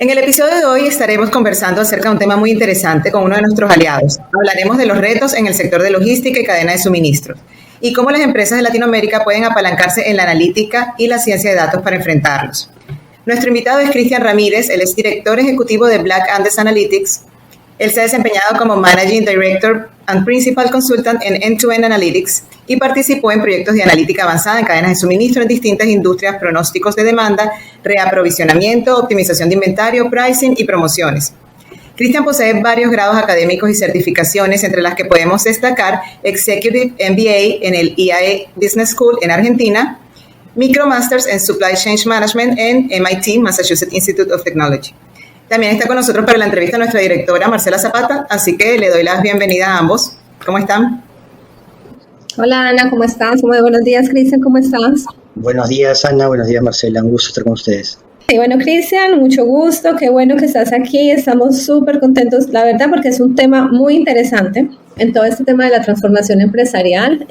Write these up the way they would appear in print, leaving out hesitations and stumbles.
En el episodio de hoy estaremos conversando acerca de un tema muy interesante con uno de nuestros aliados. Hablaremos de los retos en el sector de logística y cadena de suministros y cómo las empresas de Latinoamérica pueden apalancarse en la analítica y la ciencia de datos para enfrentarlos. Nuestro invitado es Cristian Ramírez, él es director ejecutivo de Black Andes Analytics. Él se ha desempeñado como Managing Director and Principal Consultant en End-to-End Analytics y participó en proyectos de analítica avanzada en cadenas de suministro en distintas industrias, pronósticos de demanda, reaprovisionamiento, optimización de inventario, pricing y promociones. Cristian posee varios grados académicos y certificaciones, entre las que podemos destacar Executive MBA en el IAE Business School en Argentina, Micromasters en Supply Chain Management en MIT, Massachusetts Institute of Technology. También está con nosotros para la entrevista nuestra directora Marcela Zapata, así que le doy la bienvenida a ambos. ¿Cómo están? Hola Ana, ¿cómo estás? Muy buenos días, Cristian, ¿cómo estás? Buenos días Ana, buenos días Marcela, un gusto estar con ustedes. Sí, bueno Cristian, mucho gusto, qué bueno que estás aquí, estamos súper contentos, la verdad, porque es un tema muy interesante en todo este tema de la transformación empresarial.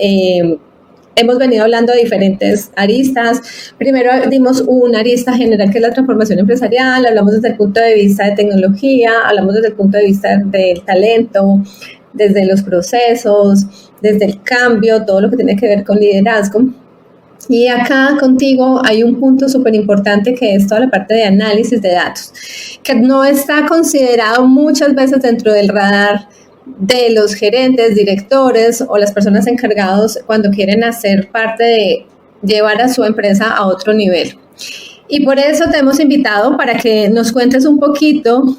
Hemos venido hablando de diferentes aristas. Primero dimos una arista general que es la transformación empresarial, hablamos desde el punto de vista de tecnología, hablamos desde el punto de vista del talento, desde los procesos, desde el cambio, todo lo que tiene que ver con liderazgo. Y acá contigo hay un punto súper importante que es toda la parte de análisis de datos, que no está considerado muchas veces dentro del radar de los gerentes, directores o las personas encargados cuando quieren hacer parte de llevar a su empresa a otro nivel. Y por eso te hemos invitado para que nos cuentes un poquito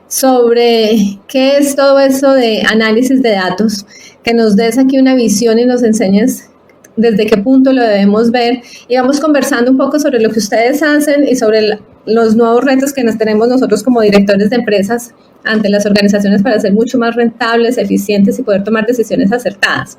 sobre qué es todo eso de análisis de datos, que nos des aquí una visión y nos enseñes desde qué punto lo debemos ver, y vamos conversando un poco sobre lo que ustedes hacen y sobre los nuevos retos que nos tenemos nosotros como directores de empresas ante las organizaciones para ser mucho más rentables, eficientes y poder tomar decisiones acertadas.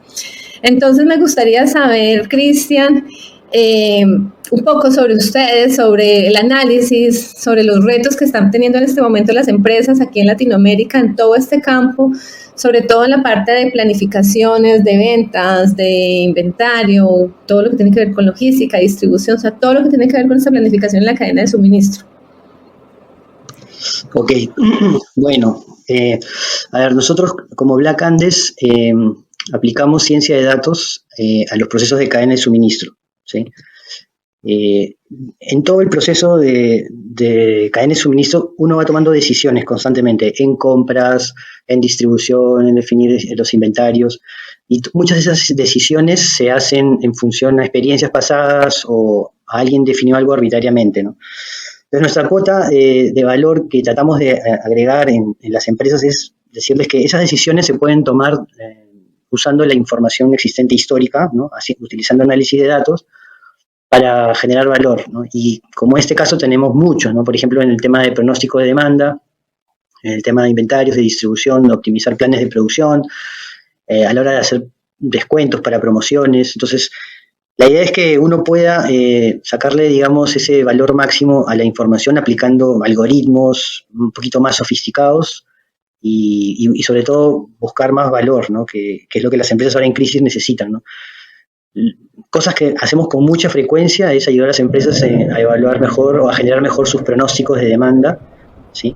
Entonces me gustaría saber, Cristian, un poco sobre ustedes, sobre el análisis, sobre los retos que están teniendo en este momento las empresas aquí en Latinoamérica en todo este campo, sobre todo en la parte de planificaciones, de ventas, de inventario, todo lo que tiene que ver con logística, distribución, o sea, todo lo que tiene que ver con esa planificación en la cadena de suministro. Ok, bueno, a ver, nosotros como Black Andes aplicamos ciencia de datos a los procesos de cadena de suministro, ¿sí? En todo el proceso de cadena de suministro uno va tomando decisiones constantemente en compras, en distribución, en definir los inventarios, y muchas de esas decisiones se hacen en función a experiencias pasadas o a alguien definió algo arbitrariamente, ¿no? Entonces nuestra cuota de valor que tratamos de agregar en las empresas es decirles que esas decisiones se pueden tomar usando la información existente histórica, ¿no? Así, utilizando análisis de datos, para generar valor, ¿no? Y como en este caso tenemos muchos, ¿no? Por ejemplo, en el tema de pronóstico de demanda, en el tema de inventarios, de distribución, de optimizar planes de producción, a la hora de hacer descuentos para promociones. Entonces, la idea es que uno pueda sacarle, digamos, ese valor máximo a la información aplicando algoritmos un poquito más sofisticados y sobre todo buscar más valor, ¿no? Que es lo que las empresas ahora en crisis necesitan, ¿no? Cosas que hacemos con mucha frecuencia es ayudar a las empresas a evaluar mejor o a generar mejor sus pronósticos de demanda, ¿sí?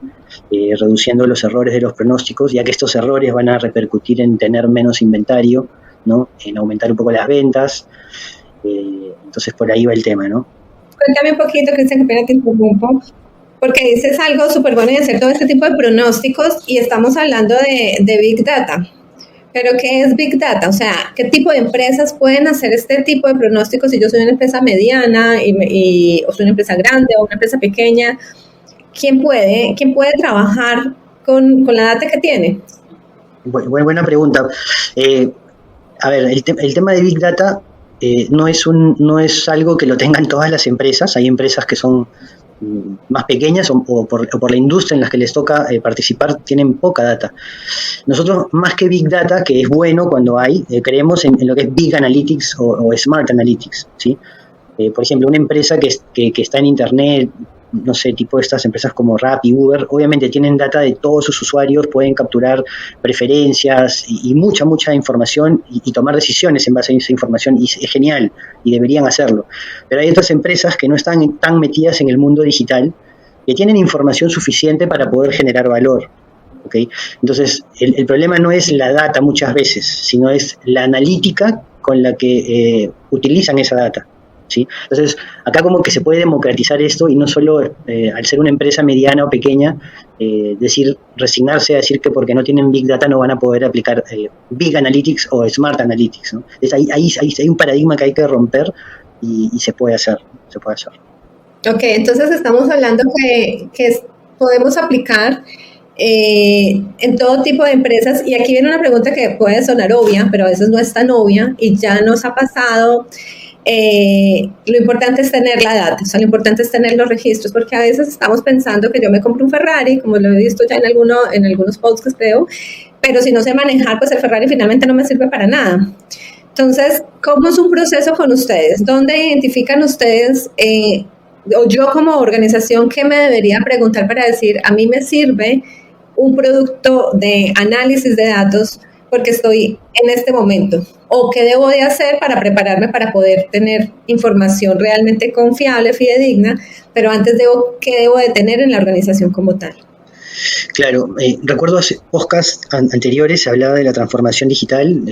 Reduciendo los errores de los pronósticos, ya que estos errores van a repercutir en tener menos inventario, ¿no? En aumentar un poco las ventas. Entonces por ahí va el tema, ¿no? Cuéntame un poquito, Cristian, que pena te interrumpo, porque dices algo súper bueno de hacer todo este tipo de pronósticos y estamos hablando de Big Data. ¿Pero qué es Big Data? O sea, ¿qué tipo de empresas pueden hacer este tipo de pronósticos si yo soy una empresa mediana o soy una empresa grande o una empresa pequeña? ¿Quién puede trabajar con la data que tiene? Buena pregunta. A ver, el tema de Big Data no es algo que lo tengan todas las empresas. Hay empresas que son más pequeñas o por la industria en las que les toca participar, tienen poca data. Nosotros, más que Big Data, que es bueno cuando hay, creemos en lo que es Big Analytics o Smart Analytics, ¿sí? Por ejemplo, una empresa que está en Internet, no sé, tipo estas empresas como Rappi, Uber, obviamente tienen data de todos sus usuarios, pueden capturar preferencias y mucha información y tomar decisiones en base a esa información, y es genial, y deberían hacerlo. Pero hay otras empresas que no están tan metidas en el mundo digital, que tienen información suficiente para poder generar valor. ¿Okay? Entonces, el problema no es la data muchas veces, sino es la analítica con la que utilizan esa data. ¿Sí? Entonces, acá como que se puede democratizar esto y no solo al ser una empresa mediana o pequeña, resignarse a decir que porque no tienen Big Data no van a poder aplicar Big Analytics o Smart Analytics, ¿no? Entonces, hay un paradigma que hay que romper y se puede hacer. Ok, entonces estamos hablando que podemos aplicar en todo tipo de empresas, y aquí viene una pregunta que puede sonar obvia, pero a veces no es tan obvia y ya nos ha pasado. Lo importante es tener la data, o sea, lo importante es tener los registros, porque a veces estamos pensando que yo me compro un Ferrari, como lo he visto ya en algunos podcasts creo, pero si no sé manejar, pues el Ferrari finalmente no me sirve para nada. Entonces, ¿cómo es un proceso con ustedes? ¿Dónde identifican ustedes, o yo como organización, qué me debería preguntar para decir, a mí me sirve un producto de análisis de datos porque estoy en este momento? ¿O qué debo de hacer para prepararme para poder tener información realmente confiable, fidedigna? Pero antes, ¿qué debo de tener en la organización como tal? Claro, recuerdo hace podcasts anteriores se hablaba de la transformación digital.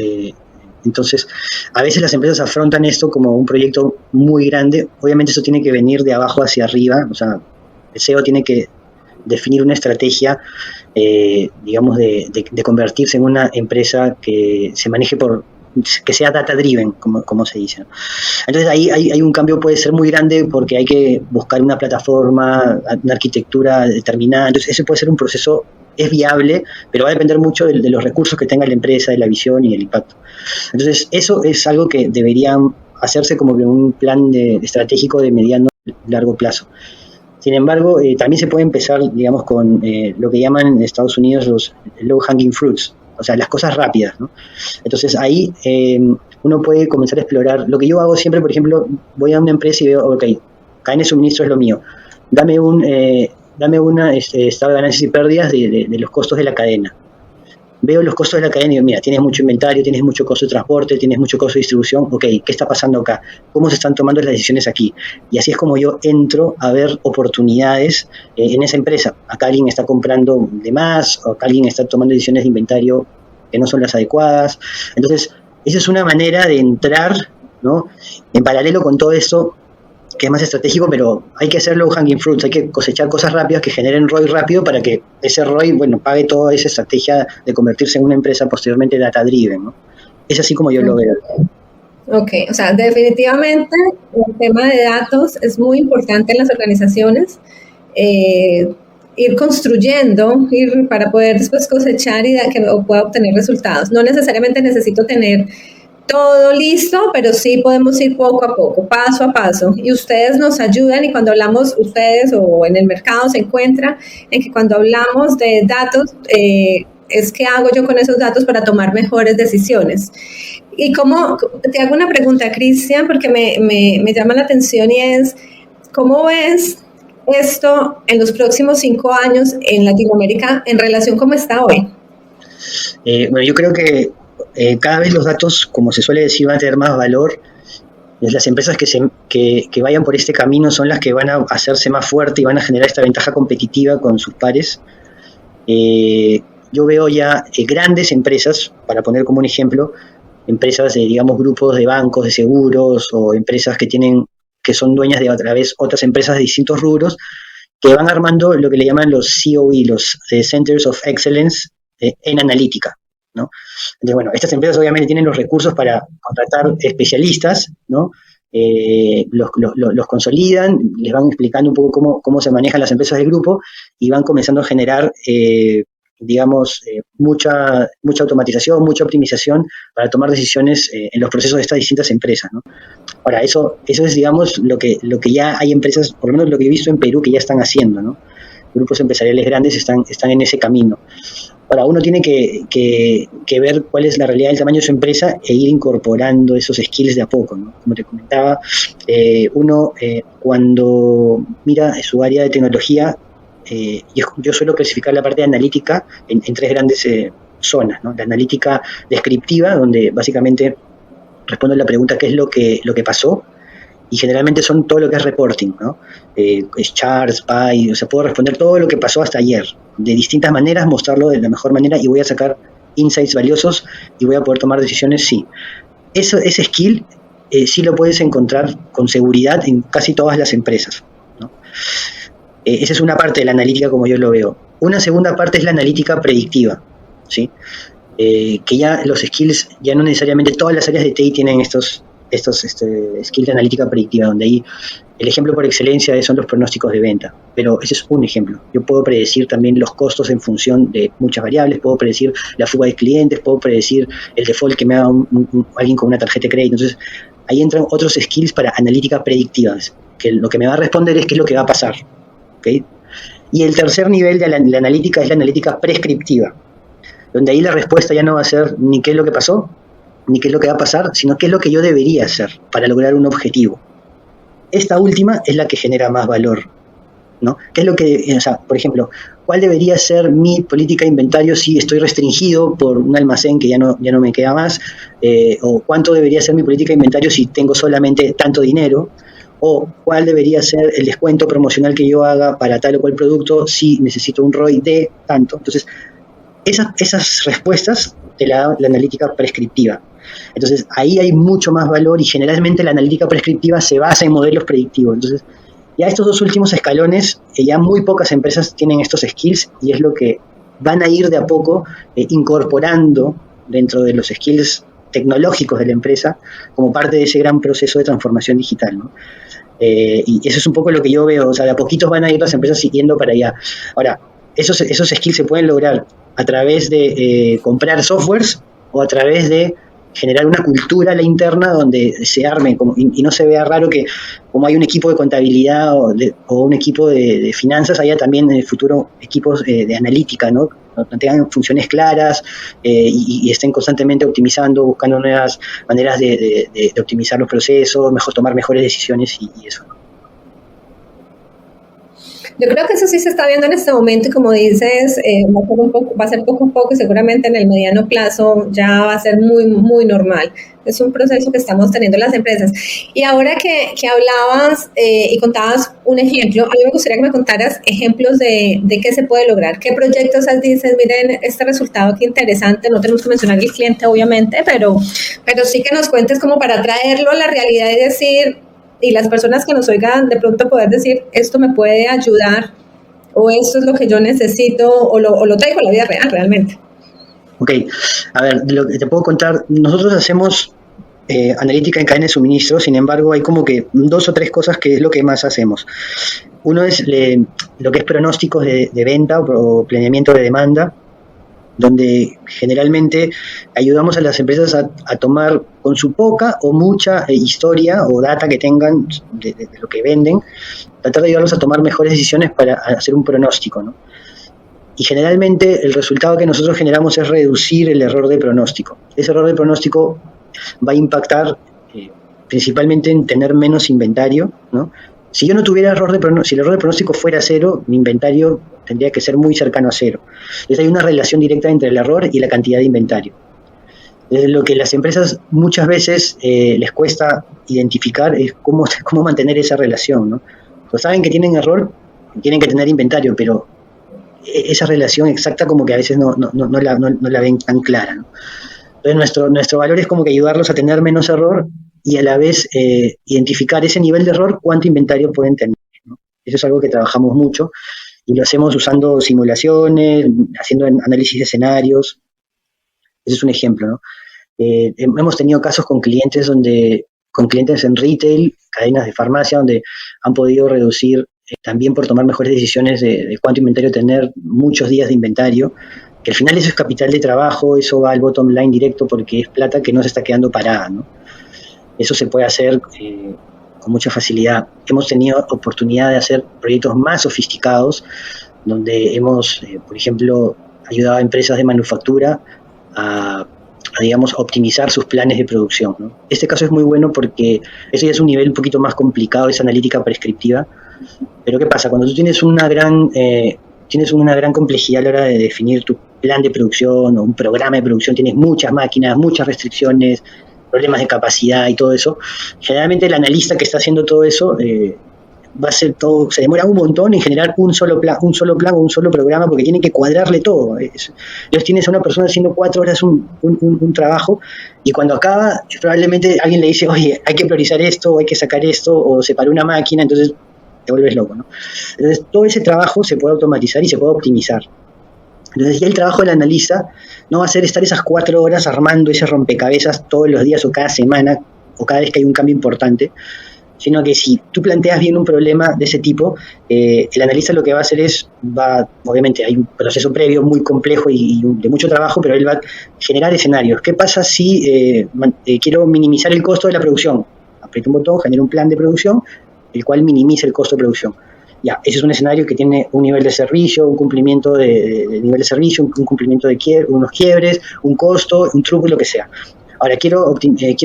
Entonces, a veces las empresas afrontan esto como un proyecto muy grande. Obviamente eso tiene que venir de abajo hacia arriba. O sea, el CEO tiene que definir una estrategia, digamos, de convertirse en una empresa que se maneje que sea data driven, como se dice. Entonces ahí hay un cambio, puede ser muy grande porque hay que buscar una plataforma, una arquitectura determinada. Entonces ese puede ser un proceso, es viable, pero va a depender mucho de los recursos que tenga la empresa, de la visión y el impacto. Entonces eso es algo que debería hacerse como que un plan estratégico de mediano y largo plazo. Sin embargo, también se puede empezar, digamos, con lo que llaman en Estados Unidos los low hanging fruits, o sea, las cosas rápidas, ¿no? Entonces ahí uno puede comenzar a explorar. Lo que yo hago siempre, por ejemplo, voy a una empresa y veo, ok, cadena de suministro es lo mío, dame una estado de ganancias y pérdidas de los costos de la cadena. Veo los costos de la cadena y digo, mira, tienes mucho inventario, tienes mucho costo de transporte, tienes mucho costo de distribución, ok, ¿qué está pasando acá? ¿Cómo se están tomando las decisiones aquí? Y así es como yo entro a ver oportunidades en esa empresa. Acá alguien está comprando de más, o acá alguien está tomando decisiones de inventario que no son las adecuadas. Entonces, esa es una manera de entrar, ¿no? En paralelo con todo esto, que es más estratégico, pero hay que hacer low hanging fruits, hay que cosechar cosas rápidas que generen ROI rápido para que ese ROI, pague toda esa estrategia de convertirse en una empresa posteriormente data driven, ¿no? Es así como yo lo veo. Ok, o sea, definitivamente el tema de datos es muy importante en las organizaciones. Ir construyendo, para poder después cosechar y que pueda obtener resultados. No necesariamente necesito tener todo listo, pero sí podemos ir poco a poco, paso a paso, y ustedes nos ayudan. Y cuando hablamos, ustedes o en el mercado se encuentra en que cuando hablamos de datos, es qué hago yo con esos datos para tomar mejores decisiones. Y te hago una pregunta, Cristian, porque me llama la atención, y es, ¿cómo ves esto en los próximos 5 años en Latinoamérica en relación a cómo está hoy? Yo creo que cada vez los datos, como se suele decir, van a tener más valor. Las empresas que vayan por este camino son las que van a hacerse más fuertes y van a generar esta ventaja competitiva con sus pares. Yo veo ya grandes empresas, para poner como un ejemplo, empresas de, digamos, grupos de bancos, de seguros, o empresas que son dueñas de otra vez otras empresas de distintos rubros, que van armando lo que le llaman los COE, los Centers of Excellence en analítica, ¿no? Entonces, estas empresas obviamente tienen los recursos para contratar especialistas, ¿no? Los consolidan, les van explicando un poco cómo se manejan las empresas del grupo y van comenzando a generar, mucha automatización, mucha optimización para tomar decisiones en los procesos de estas distintas empresas, ¿no? Ahora, eso es, digamos, lo que ya hay empresas, por lo menos lo que he visto en Perú, que ya están haciendo, ¿no? Grupos empresariales grandes están en ese camino. Ahora, uno tiene que ver cuál es la realidad del tamaño de su empresa e ir incorporando esos skills de a poco, ¿no? Como te comentaba, cuando mira su área de tecnología, yo suelo clasificar la parte de analítica en 3 grandes zonas, ¿no? La analítica descriptiva, donde básicamente respondo a la pregunta qué es lo que pasó, y generalmente son todo lo que es reporting, ¿no? Charts, pie, o sea, puedo responder todo lo que pasó hasta ayer, de distintas maneras, mostrarlo de la mejor manera y voy a sacar insights valiosos y voy a poder tomar decisiones, sí. Ese skill sí lo puedes encontrar con seguridad en casi todas las empresas, ¿no? Esa es una parte de la analítica como yo lo veo. Una segunda parte es la analítica predictiva, ¿sí? Que ya los skills, ya no necesariamente todas las áreas de TI tienen estos skills de analítica predictiva, donde ahí el ejemplo por excelencia son los pronósticos de venta, pero ese es un ejemplo. Yo puedo predecir también los costos en función de muchas variables, puedo predecir la fuga de clientes, puedo predecir el default que me haga alguien con una tarjeta de crédito. Entonces ahí entran otros skills para analítica predictiva, que lo que me va a responder es qué es lo que va a pasar, ¿okay? Y el tercer nivel de la analítica es la analítica prescriptiva, donde ahí la respuesta ya no va a ser ni qué es lo que pasó, ni qué es lo que va a pasar, sino qué es lo que yo debería hacer para lograr un objetivo. Esta última es la que genera más valor, ¿no? ¿Qué es lo que, o sea, por ejemplo, cuál debería ser mi política de inventario si estoy restringido por un almacén que ya no me queda más? O cuánto debería ser mi política de inventario si tengo solamente tanto dinero, o cuál debería ser el descuento promocional que yo haga para tal o cual producto si necesito un ROI de tanto. Entonces, esas respuestas te la da la analítica prescriptiva. Entonces, ahí hay mucho más valor y generalmente la analítica prescriptiva se basa en modelos predictivos. Entonces, ya estos dos últimos escalones, ya muy pocas empresas tienen estos skills y es lo que van a ir de a poco incorporando dentro de los skills tecnológicos de la empresa como parte de ese gran proceso de transformación digital, ¿no? Y eso es un poco lo que yo veo, o sea, de a poquitos van a ir las empresas siguiendo para allá. Ahora, esos skills se pueden lograr a través de comprar softwares o a través de generar una cultura a la interna donde se arme y no se vea raro que como hay un equipo de contabilidad o un equipo de finanzas, haya también en el futuro equipos de analítica, ¿no? Donde tengan funciones claras y estén constantemente optimizando, buscando nuevas maneras de optimizar los procesos, tomar mejores decisiones y eso. Yo creo que eso sí se está viendo en este momento y como dices, va a ser poco a poco y seguramente en el mediano plazo ya va a ser muy, muy normal. Es un proceso que estamos teniendo las empresas. Y ahora que hablabas y contabas un ejemplo, a mí me gustaría que me contaras ejemplos de qué se puede lograr. ¿Qué proyectos dices, miren, este resultado qué interesante? No tenemos que mencionar el cliente, obviamente, pero sí que nos cuentes como para traerlo a la realidad y decir, y las personas que nos oigan de pronto poder decir, esto me puede ayudar, o esto es lo que yo necesito, o lo traigo a la vida real realmente. Ok, a ver, lo que te puedo contar, nosotros hacemos analítica en cadena de suministro, sin embargo hay como que 2 o 3 cosas que es lo que más hacemos. Uno es lo que es pronósticos de venta o planeamiento de demanda, donde generalmente ayudamos a las empresas a tomar con su poca o mucha historia o data que tengan de lo que venden, tratar de ayudarlos a tomar mejores decisiones para hacer un pronóstico, ¿no? Y generalmente el resultado que nosotros generamos es reducir el error de pronóstico. Ese error de pronóstico va a impactar principalmente en tener menos inventario, ¿no? Si yo no tuviera si el error de pronóstico fuera 0, mi inventario tendría que ser muy cercano a 0. Entonces hay una relación directa entre el error y la cantidad de inventario. Entonces, lo que las empresas muchas veces les cuesta identificar es cómo mantener esa relación, ¿no? Pues saben que tienen error, tienen que tener inventario, pero esa relación exacta como que a veces no la ven tan clara, ¿no? Entonces nuestro valor es como que ayudarlos a tener menos error y a la vez identificar ese nivel de error, cuánto inventario pueden tener, ¿no? Eso es algo que trabajamos mucho y lo hacemos usando simulaciones, haciendo análisis de escenarios. Ese es un ejemplo, ¿no? Hemos tenido casos con clientes en retail, cadenas de farmacia, donde han podido reducir, también por tomar mejores decisiones de cuánto inventario tener, muchos días de inventario, que al final eso es capital de trabajo, eso va al bottom line directo porque es plata que no se está quedando parada, ¿no? Eso se puede hacer con mucha facilidad. Hemos tenido oportunidad de hacer proyectos más sofisticados, donde hemos, por ejemplo, ayudado a empresas de manufactura a digamos, optimizar sus planes de producción, ¿no? Este caso es muy bueno porque eso ya es un nivel un poquito más complicado, esa analítica prescriptiva. Pero ¿qué pasa? Cuando tú tienes una gran complejidad a la hora de definir tu plan de producción o un programa de producción, tienes muchas máquinas, muchas restricciones, problemas de capacidad y todo eso. Generalmente el analista que está haciendo todo eso va a ser todo, se demora un montón en generar un solo plan o un solo programa, porque tienen que cuadrarle todo. Entonces tienes a una persona haciendo 4 horas un trabajo, y cuando acaba probablemente alguien le dice, oye, hay que priorizar esto, o hay que sacar esto, o se paró una máquina, entonces te vuelves loco, ¿no? Entonces todo ese trabajo se puede automatizar y se puede optimizar. Entonces ya el trabajo del analista no va a ser estar esas 4 horas armando ese rompecabezas todos los días o cada semana o cada vez que hay un cambio importante, sino que si tú planteas bien un problema de ese tipo, el analista lo que va a hacer es, obviamente hay un proceso previo muy complejo y de mucho trabajo, pero él va a generar escenarios. ¿Qué pasa si quiero minimizar el costo de la producción? Aprieto un botón, genero un plan de producción, el cual minimiza el costo de producción. Ya, ese es un escenario que tiene un nivel de servicio, un cumplimiento de nivel de servicio, un cumplimiento de unos quiebres, un costo, un truco, lo que sea. Ahora, quiero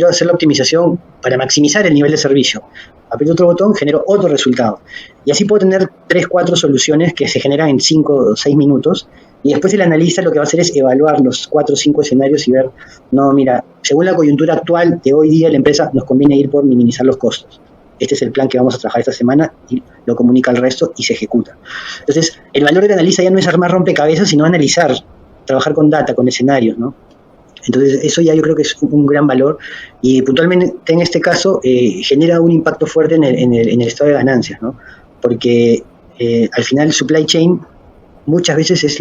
hacer la optimización para maximizar el nivel de servicio. Aprieto otro botón, genero otro resultado. Y así puedo tener 3, 4 soluciones que se generan en 5 o 6 minutos. Y después el analista lo que va a hacer es evaluar los 4 o 5 escenarios y ver, no, mira, según la coyuntura actual de hoy día, la empresa nos conviene ir por minimizar los costos. Este es el plan que vamos a trabajar esta semana, y lo comunica al resto y se ejecuta. Entonces, el valor del analista ya no es armar rompecabezas, sino analizar, trabajar con data, con escenarios, ¿no? Entonces, eso ya yo creo que es un gran valor, y puntualmente en este caso genera un impacto fuerte en el estado de ganancias, ¿no? Porque al final el supply chain muchas veces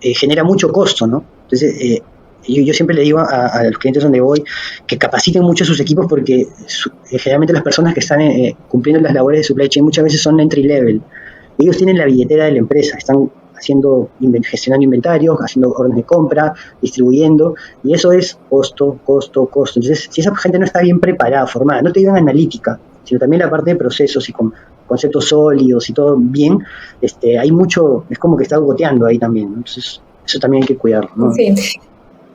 genera mucho costo, ¿no? Entonces, yo siempre le digo a los clientes donde voy que capaciten mucho a sus equipos, porque generalmente las personas que están cumpliendo las labores de supply chain muchas veces son entry level. Ellos tienen la billetera de la empresa, están gestionando inventarios, haciendo órdenes de compra, distribuyendo, y eso es costo. Entonces, si esa gente no está bien preparada, formada, no te digo en analítica, sino también la parte de procesos y con conceptos sólidos y todo bien, hay mucho, es como que está goteando ahí también, ¿no? Entonces, eso también hay que cuidarlo, ¿no? Sí.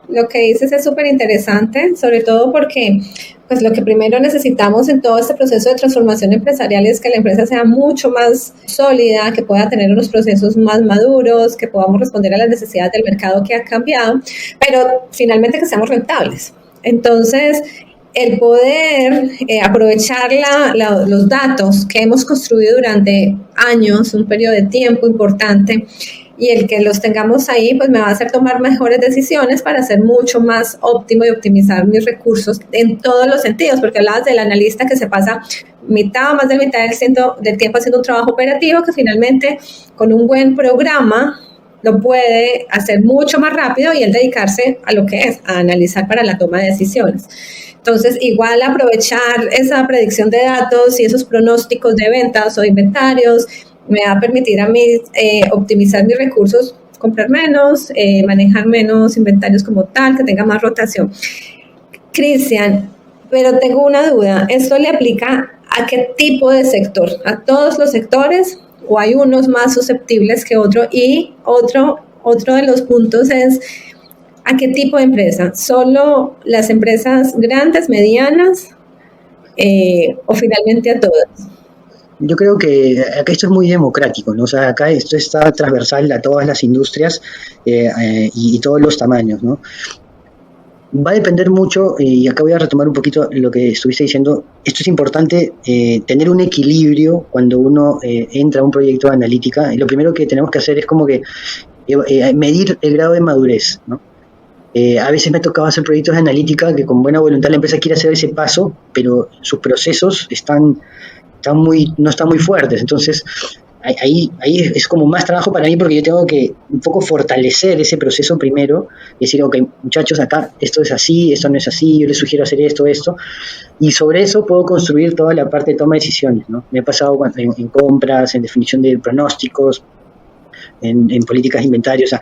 Lo que dices es súper interesante, sobre todo porque pues lo que primero necesitamos en todo este proceso de transformación empresarial es que la empresa sea mucho más sólida, que pueda tener unos procesos más maduros, que podamos responder a las necesidades del mercado que ha cambiado, pero finalmente que seamos rentables. Entonces, el poder aprovechar los datos que hemos construido durante años, un periodo de tiempo importante, y el que los tengamos ahí, pues me va a hacer tomar mejores decisiones para ser mucho más óptimo y optimizar mis recursos en todos los sentidos, porque hablabas del analista que se pasa mitad o más de mitad del tiempo haciendo un trabajo operativo, que finalmente con un buen programa lo puede hacer mucho más rápido y él dedicarse a lo que es, a analizar para la toma de decisiones. Entonces, igual aprovechar esa predicción de datos y esos pronósticos de ventas o inventarios me va a permitir a mí optimizar mis recursos, comprar menos, manejar menos inventarios como tal, que tenga más rotación. Cristian, pero tengo una duda, ¿esto le aplica a qué tipo de sector? ¿A todos los sectores o hay unos más susceptibles que otros? Y otro de los puntos es, ¿a qué tipo de empresa? ¿Solo las empresas grandes, medianas o finalmente a todas? Yo creo que acá esto es muy democrático, ¿no? O sea, acá esto está transversal a todas las industrias y todos los tamaños, ¿no? Va a depender mucho, y acá voy a retomar un poquito lo que estuviste diciendo. Esto es importante, tener un equilibrio cuando uno entra a un proyecto de analítica. Y lo primero que tenemos que hacer es como que medir el grado de madurez, ¿no? A veces me tocaba hacer proyectos de analítica que con buena voluntad la empresa quiere hacer ese paso, pero sus procesos no están muy fuertes. Entonces, ahí es como más trabajo para mí, porque yo tengo que un poco fortalecer ese proceso primero y decir, ok, muchachos, acá esto es así, esto no es así, yo les sugiero hacer esto, y sobre eso puedo construir toda la parte de toma de decisiones, ¿no? Me ha pasado en compras, en definición de pronósticos, en políticas de inventario. O sea,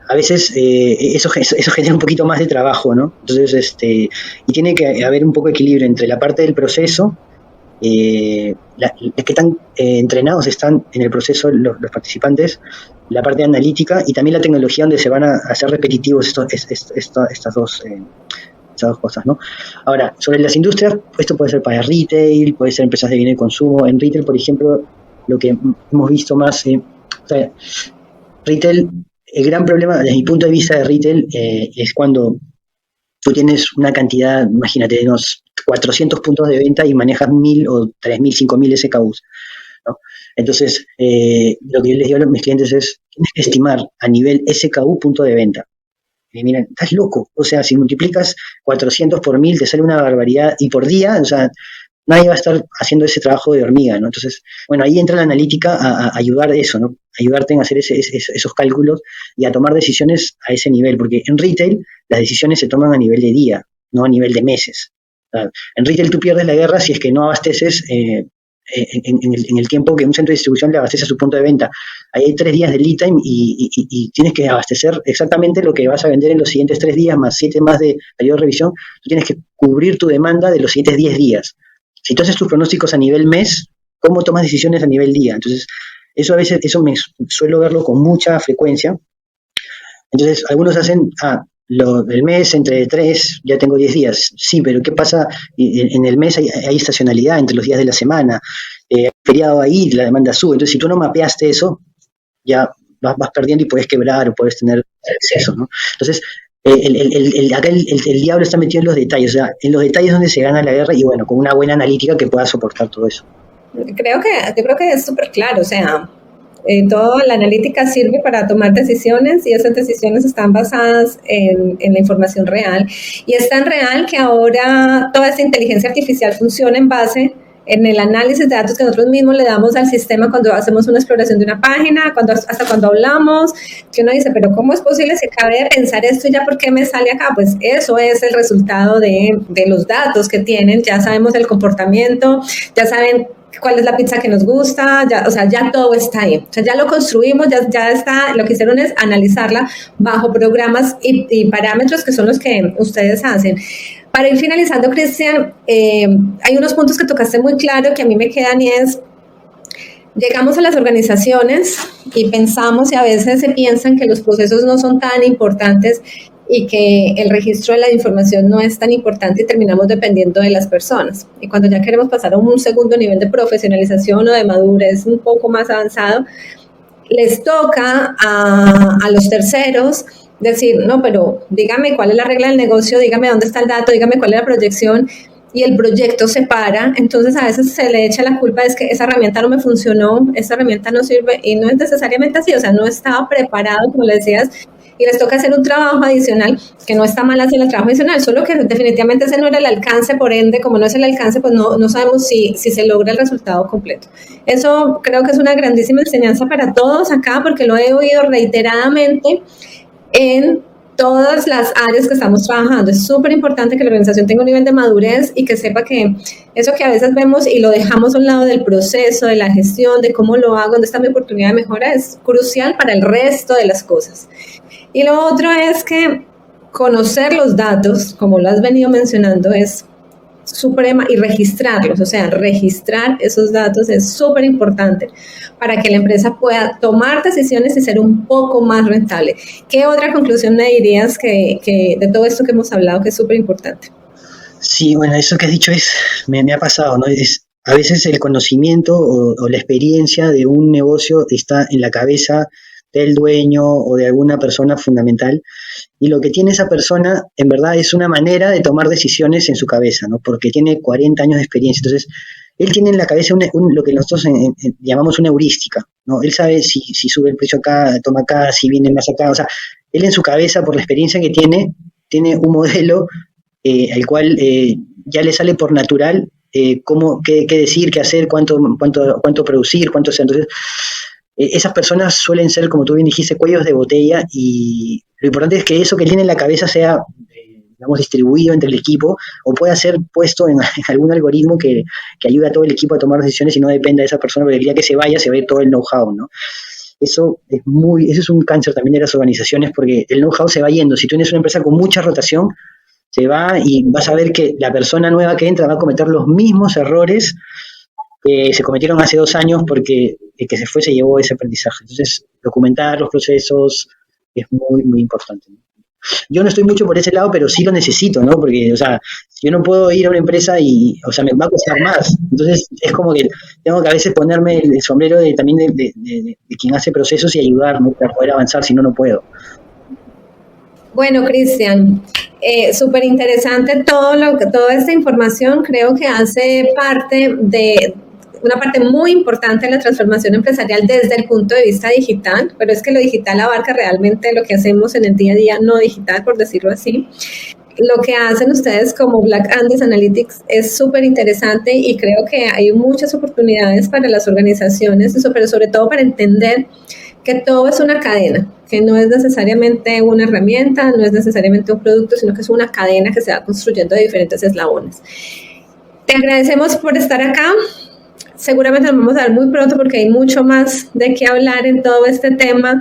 a veces eso genera un poquito más de trabajo, ¿no? Entonces, y tiene que haber un poco de equilibrio entre la parte del proceso, qué tan entrenados están en el proceso los participantes, la parte analítica y también la tecnología, donde se van a hacer repetitivos estas dos cosas, ¿no? Ahora, sobre las industrias, esto puede ser para retail, puede ser empresas de bienes de consumo. En retail, por ejemplo, lo que hemos visto más, retail, el gran problema desde mi punto de vista de retail es cuando tú tienes una cantidad, imagínate, de unos 400 puntos de venta y manejas 1.000 o 3.000, 5.000 SKUs, ¿no? Entonces, lo que yo les digo a mis clientes es, tienes que estimar a nivel SKU punto de venta. Y miren, estás loco. O sea, si multiplicas 400 por 1.000, te sale una barbaridad. Y por día, o sea, nadie va a estar haciendo ese trabajo de hormiga, ¿no? Entonces, bueno, ahí entra la analítica a ayudar de eso, ¿no? Ayudarte en hacer esos cálculos y a tomar decisiones a ese nivel, porque en retail las decisiones se toman a nivel de día, no a nivel de meses. O sea, en retail tú pierdes la guerra si es que no abasteces en el tiempo que un centro de distribución le abastece a su punto de venta. Ahí hay 3 días de lead time y tienes que abastecer exactamente lo que vas a vender en los siguientes 3 días, más 7 más de periodo de revisión. Tú tienes que cubrir tu demanda de los siguientes 10 días. Si tú haces tus pronósticos a nivel mes, ¿cómo tomas decisiones a nivel día? Entonces, eso a veces, eso me suelo verlo con mucha frecuencia. Entonces, algunos hacen, el mes entre 3, ya tengo 10 días. Sí, pero ¿qué pasa? En el mes hay estacionalidad entre los días de la semana. Feriado ahí, la demanda sube. Entonces, si tú no mapeaste eso, ya vas perdiendo y puedes quebrar o puedes tener excesos, ¿no? Entonces, acá el diablo está metido en los detalles, o sea, en los detalles donde se gana la guerra y bueno, con una buena analítica que pueda soportar todo eso. Yo creo que es súper claro, o sea, toda la analítica sirve para tomar decisiones y esas decisiones están basadas en la información real. Y es tan real que ahora toda esta inteligencia artificial funciona en base en el análisis de datos que nosotros mismos le damos al sistema cuando hacemos una exploración de una página, hasta cuando hablamos, que uno dice, pero ¿cómo es posible si acabe de pensar esto y ya por qué me sale acá? Pues eso es el resultado de los datos que tienen, ya sabemos el comportamiento, ya saben cuál es la pizza que nos gusta, ya todo está ahí, o sea, ya lo construimos, ya está, lo que hicieron es analizarla bajo programas y parámetros que son los que ustedes hacen. Para ir finalizando, Cristian, hay unos puntos que tocaste muy claro que a mí me quedan y es, llegamos a las organizaciones y pensamos y a veces se piensan que los procesos no son tan importantes y que el registro de la información no es tan importante y terminamos dependiendo de las personas. Y cuando ya queremos pasar a un segundo nivel de profesionalización o de madurez un poco más avanzado, les toca a los terceros decir, no, pero dígame cuál es la regla del negocio, dígame dónde está el dato, dígame cuál es la proyección, y el proyecto se para. Entonces a veces se le echa la culpa, es que esa herramienta no me funcionó, esa herramienta no sirve, y no es necesariamente así, o sea, no estaba preparado, como le decías, y les toca hacer un trabajo adicional, que no está mal hacer el trabajo adicional, solo que definitivamente ese no era el alcance, por ende, como no es el alcance, pues no sabemos si se logra el resultado completo. Eso creo que es una grandísima enseñanza para todos acá, porque lo he oído reiteradamente en todas las áreas que estamos trabajando. Es súper importante que la organización tenga un nivel de madurez y que sepa que eso que a veces vemos y lo dejamos a un lado del proceso, de la gestión, de cómo lo hago, dónde está mi oportunidad de mejora, es crucial para el resto de las cosas. Y lo otro es que conocer los datos, como lo has venido mencionando, es suprema, y registrarlos, o sea, registrar esos datos es súper importante para que la empresa pueda tomar decisiones y ser un poco más rentable. ¿Qué otra conclusión me dirías que de todo esto que hemos hablado que es súper importante? Sí, bueno, eso que has dicho me ha pasado, ¿no? A veces el conocimiento o la experiencia de un negocio está en la cabeza del dueño o de alguna persona fundamental, y lo que tiene esa persona en verdad es una manera de tomar decisiones en su cabeza, ¿no? Porque tiene 40 años de experiencia. Entonces, él tiene en la cabeza lo que nosotros llamamos una heurística, ¿no? Él sabe si sube el precio acá, toma acá, si viene más acá. O sea, él en su cabeza, por la experiencia que tiene un modelo al cual ya le sale por natural qué decir, qué hacer, cuánto producir, cuánto sea. Entonces, esas personas suelen ser, como tú bien dijiste, cuellos de botella, y lo importante es que eso que tiene en la cabeza sea, digamos, distribuido entre el equipo o pueda ser puesto en algún algoritmo que ayude a todo el equipo a tomar decisiones y no dependa de esa persona, porque el día que se vaya a ir todo el know-how, ¿no? Eso es un cáncer también de las organizaciones, porque el know-how se va yendo. Si tú tienes una empresa con mucha rotación, se va y vas a ver que la persona nueva que entra va a cometer los mismos errores que se cometieron hace 2 años, porque el que se fue se llevó ese aprendizaje. Entonces, documentar los procesos es muy, muy importante. Yo no estoy mucho por ese lado, pero sí lo necesito, ¿no? Porque, o sea, yo no puedo ir a una empresa y, o sea, me va a costar más. Entonces, es como que tengo que a veces ponerme el sombrero también de quien hace procesos y ayudar, ¿no? Para poder avanzar, si no, no puedo. Bueno, Cristian, súper interesante toda esta información. Creo que hace parte de una parte muy importante de la transformación empresarial desde el punto de vista digital, pero es que lo digital abarca realmente lo que hacemos en el día a día no digital, por decirlo así. Lo que hacen ustedes como Black Andes Analytics es súper interesante y creo que hay muchas oportunidades para las organizaciones, pero sobre todo para entender que todo es una cadena, que no es necesariamente una herramienta, no es necesariamente un producto, sino que es una cadena que se va construyendo de diferentes eslabones. Te agradecemos por estar acá. Seguramente nos vamos a ver muy pronto porque hay mucho más de qué hablar en todo este tema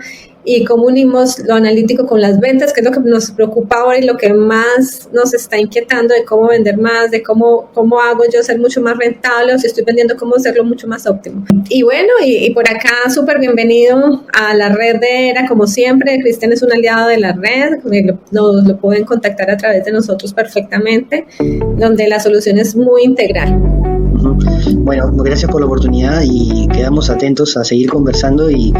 y cómo unimos lo analítico con las ventas, que es lo que nos preocupa ahora y lo que más nos está inquietando de cómo vender más, de cómo hago yo ser mucho más rentable o si estoy vendiendo, cómo hacerlo mucho más óptimo. Y bueno, y por acá súper bienvenido a la red de ERA, como siempre. Cristian es un aliado de la red, lo pueden contactar a través de nosotros perfectamente, donde la solución es muy integral. Bueno, gracias por la oportunidad y quedamos atentos a seguir conversando y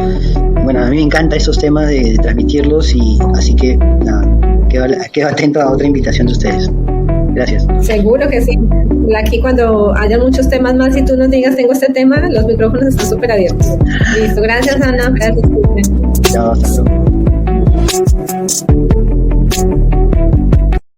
bueno, a mí me encantan esos temas de transmitirlos y así que nada, quedo atento a otra invitación de ustedes. Gracias. Seguro que sí. Aquí cuando haya muchos temas más y tú nos digas tengo este tema, los micrófonos están súper abiertos. Listo, gracias Ana. Gracias. Chao, hasta luego.